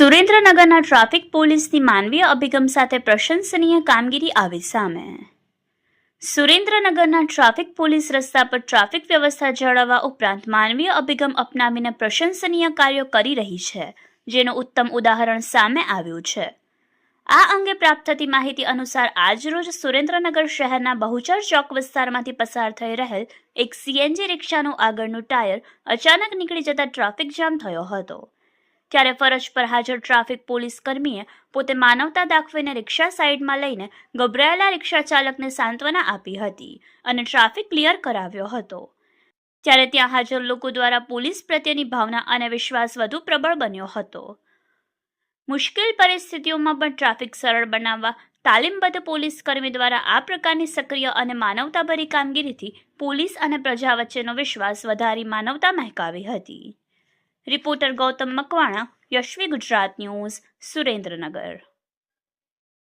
સુરેન્દ્રનગરના ટ્રાફિક પોલીસની માનવીય અભિગમ સાથે પ્રશંસનીય કામગીરી આવી સામે। સુરેન્દ્રનગરના ટ્રાફિક પોલીસ રસ્તા પર ટ્રાફિક વ્યવસ્થા જાળવવા ઉપરાંત માનવીય અભિગમ અપનાવીને પ્રશંસનીય કાર્યો કરી રહી છે, જેનું ઉત્તમ ઉદાહરણ સામે આવ્યું છે। આ અંગે પ્રાપ્ત થતી માહિતી અનુસાર આજરોજ સુરેન્દ્રનગર શહેરના બહુચર ચોક વિસ્તારમાંથી પસાર થઈ રહેલ એક સીએનજી રિક્ષાનું આગળનું ટાયર અચાનક નીકળી જતા ટ્રાફિક જામ થયો હતો। ત્યારે ફરજ પર હાજર ટ્રાફિક પોલીસ કર્મીએ પોતે માનવતા દાખવીને રિક્ષા સાઈડમાં લઈને ગભરાયેલા રિક્ષા ચાલકને સાંત્વના આપી હતી અને ટ્રાફિક ક્લિયર કરાવ્યો હતો। ત્યારે ત્યાં હાજર લોકો દ્વારા પોલીસ પ્રત્યેની ભાવના અને વિશ્વાસ વધુ પ્રબળ બન્યો હતો। મુશ્કેલ પરિસ્થિતિઓમાં પણ ટ્રાફિક સરળ બનાવવા તાલીમબદ્ધ પોલીસ કર્મી દ્વારા આ પ્રકારની સક્રિય અને માનવતાભરી કામગીરીથી પોલીસ અને પ્રજા વચ્ચેનો વિશ્વાસ વધારી માનવતા મહેકાવી હતી। Reporter Gautam Makwana, Yashvi Gujarat news, Surendranagar.